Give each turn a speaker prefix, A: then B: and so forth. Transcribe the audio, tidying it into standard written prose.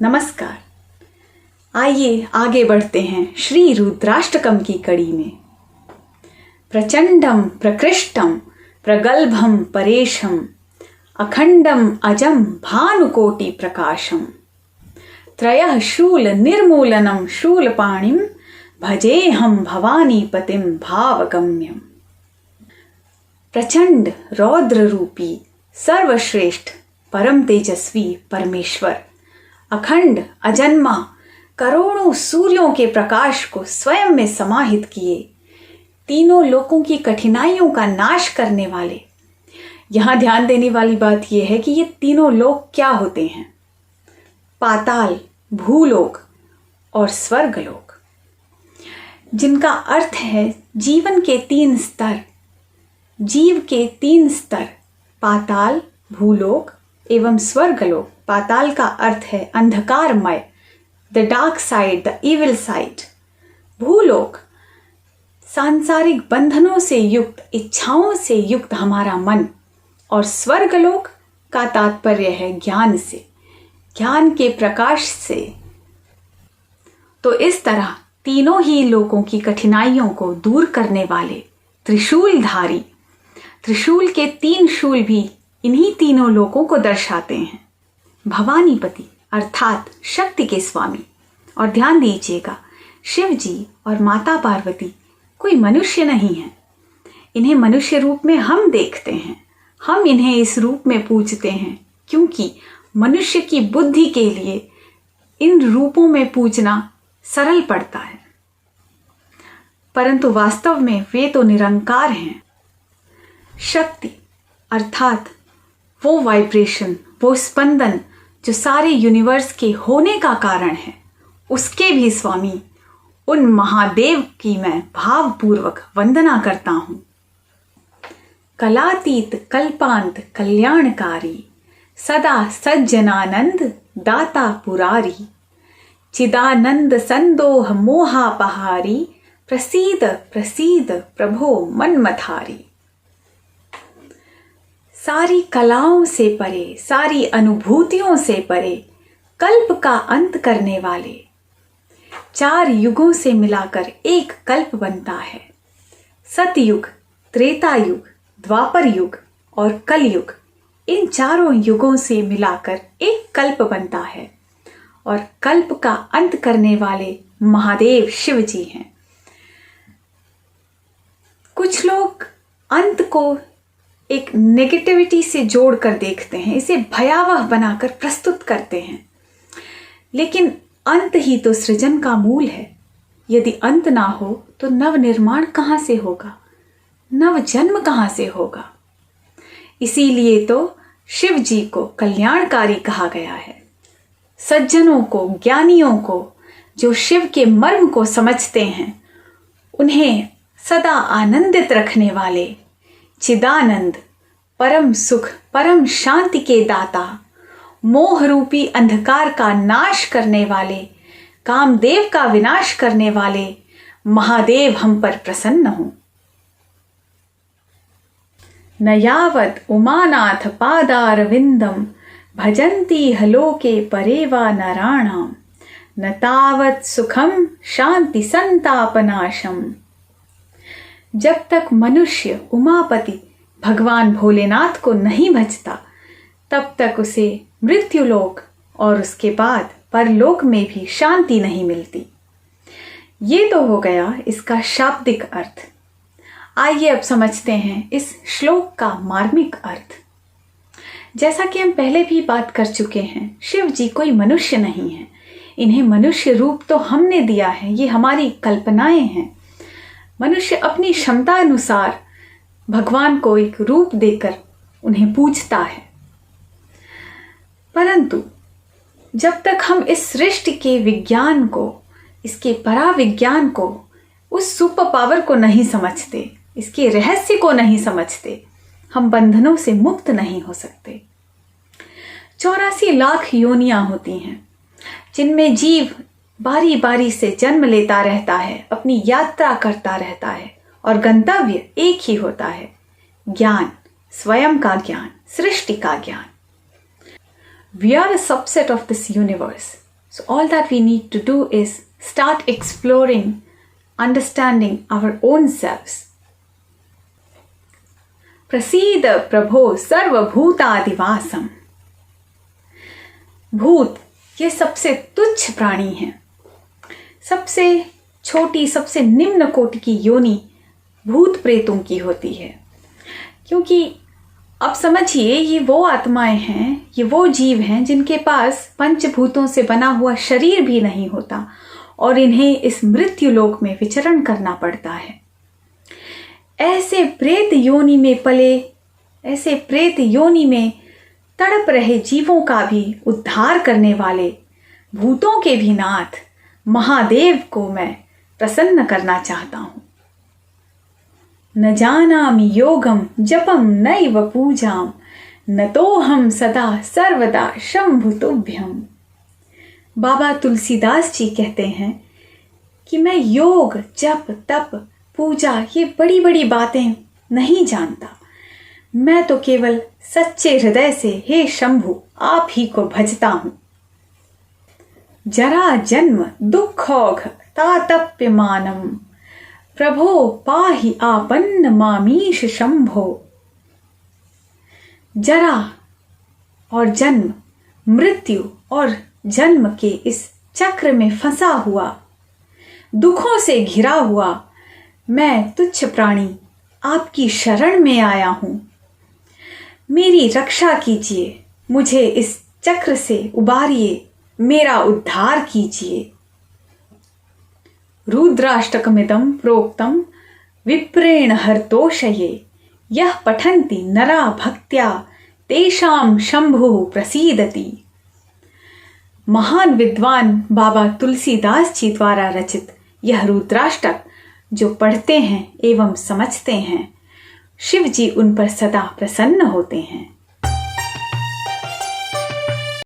A: नमस्कार। आइए आगे बढ़ते हैं श्री रुद्राष्टकम की कड़ी में। प्रचंडम प्रकृष्टम प्रगल्भम परेशम अखंडम अजम भानुकोटि प्रकाशम त्रयः शूल निर्मूलनम शूलपाणिम भजेहम भवानी पतिम भावगम्यम। प्रचंड रौद्र रूपी सर्वश्रेष्ठ परम तेजस्वी परमेश्वर, अखंड अजन्मा करोड़ों सूर्यों के प्रकाश को स्वयं में समाहित किए, तीनों लोकों की कठिनाइयों का नाश करने वाले। यहां ध्यान देने वाली बात यह है कि ये तीनों लोक क्या होते हैं? पाताल, भूलोक और स्वर्गलोक, जिनका अर्थ है जीवन के 3 स्तर, जीव के 3 स्तर, पाताल, भूलोक एवं स्वर्गलोक। पाताल का अर्थ है अंधकारमय, the dark side, the evil side. भूलोक सांसारिक बंधनों से युक्त, इच्छाओं से युक्त हमारा मन। और स्वर्गलोक का तात्पर्य है ज्ञान से, ज्ञान के प्रकाश से। तो इस तरह तीनों ही लोकों की कठिनाइयों को दूर करने वाले त्रिशूलधारी, त्रिशूल के 3 शूल भी इन्हीं तीनों लोकों को दर्शाते हैं। भवानीपति अर्थात शक्ति के स्वामी। और ध्यान दीजिएगा, शिव जी और माता पार्वती कोई मनुष्य नहीं है। इन्हें मनुष्य रूप में हम देखते हैं, हम इन्हें इस रूप में पूजते हैं क्योंकि मनुष्य की बुद्धि के लिए इन रूपों में पूजना सरल पड़ता है, परंतु वास्तव में वे तो निरंकार हैं। शक्ति अर्थात वो वाइब्रेशन, वो स्पंदन जो सारे यूनिवर्स के होने का कारण है, उसके भी स्वामी उन महादेव की मैं भावपूर्वक वंदना करता हूं। कलातीत कल्पांत कल्याणकारी सदा सज्जनानंद दाता पुरारी चिदानंद संदोह मोहापहारी प्रसीद प्रसीद प्रभो मनमथारी। सारी कलाओं से परे, सारी अनुभूतियों से परे, कल्प का अंत करने वाले, 4 युगों से मिलाकर एक कल्प बनता है। सतयुग, त्रेता युग, द्वापर युग और कलयुग, इन 4 युगों से मिलाकर एक कल्प बनता है। और कल्प का अंत करने वाले महादेव शिव जी हैं। कुछ लोग अंत को एक नेगेटिविटी से जोड़कर देखते हैं, इसे भयावह बनाकर प्रस्तुत करते हैं, लेकिन अंत ही तो सृजन का मूल है। यदि अंत ना हो तो नव निर्माण कहां से होगा, नव जन्म कहां से होगा? इसीलिए तो शिव जी को कल्याणकारी कहा गया है। सज्जनों को, ज्ञानियों को, जो शिव के मर्म को समझते हैं, उन्हें सदा आनंदित रखने वाले, चिदानंद, परम सुख, परम शांति के दाता, मोह रूपी अंधकार का नाश करने वाले, कामदेव का विनाश करने वाले महादेव हम पर प्रसन्न हों। न यावत उमानाथ पादारविंदम भजन्ति हलोके परेवा नराणाम न तावत सुखम शांति संतापनाशम। जब तक मनुष्य उमापति भगवान भोलेनाथ को नहीं भजता, तब तक उसे मृत्युलोक और उसके बाद परलोक में भी शांति नहीं मिलती। ये तो हो गया इसका शाब्दिक अर्थ। आइए अब समझते हैं इस श्लोक का मार्मिक अर्थ। जैसा कि हम पहले भी बात कर चुके हैं, शिव जी कोई मनुष्य नहीं है। इन्हें मनुष्य रूप तो हमने दिया है, ये हमारी कल्पनाएं हैं। मनुष्य अपनी क्षमता अनुसार भगवान को एक रूप देकर उन्हें पूजता है, परंतु जब तक हम इस सृष्टि के विज्ञान को, इसके पराविज्ञान को, उस सुपर पावर को नहीं समझते, इसके रहस्य को नहीं समझते, हम बंधनों से मुक्त नहीं हो सकते। 84 लाख योनियां होती हैं, जिनमें जीव बारी बारी से जन्म लेता रहता है, अपनी यात्रा करता रहता है, और गंतव्य एक ही होता है, ज्ञान, स्वयं का ज्ञान, सृष्टि का ज्ञान। We are a subset of this universe. So all that we need to do is start exploring, understanding our own selves. प्रसीद प्रभो सर्वभूतादिवासम। भूत ये सबसे तुच्छ प्राणी हैं, सबसे छोटी, सबसे निम्न कोटि की योनि भूत प्रेतों की होती है। क्योंकि अब समझिए, ये वो आत्माएं हैं, ये वो जीव हैं जिनके पास पंचभूतों से बना हुआ शरीर भी नहीं होता और इन्हें इस मृत्यु लोक में विचरण करना पड़ता है। ऐसे प्रेत योनि में पले, ऐसे प्रेत योनि में तड़प रहे जीवों का भी उद्धार करने वाले, भूतों के भी नाथ महादेव को मैं प्रसन्न करना चाहता हूं। न जानामि योगम जपम नैव पूजाम, न तो हम सदा सर्वदा शंभु तुभ्यम। बाबा तुलसीदास जी कहते हैं कि मैं योग, जप, तप, पूजा ये बड़ी बड़ी बातें नहीं जानता, मैं तो केवल सच्चे हृदय से हे शंभु आप ही को भजता हूं। जरा जन्म दुखौघ तातप्यमानम, प्रभो पाहि आपन्न मामीश शंभो। जरा और जन्म, मृत्यु और जन्म के इस चक्र में फंसा हुआ, दुखों से घिरा हुआ मैं तुच्छ प्राणी आपकी शरण में आया हूं। मेरी रक्षा कीजिए, मुझे इस चक्र से उबारिए, मेरा उद्धार कीजिए। रुद्राष्टकमिदं प्रोक्तम विप्रेण हर्तोषये, यह पठन्ति नरा भक्त्या तेषां शंभुः प्रसीदति। महान विद्वान बाबा तुलसीदास जी द्वारा रचित यह रुद्राष्टक जो पढ़ते हैं एवं समझते हैं, शिव जी उन पर सदा प्रसन्न होते हैं।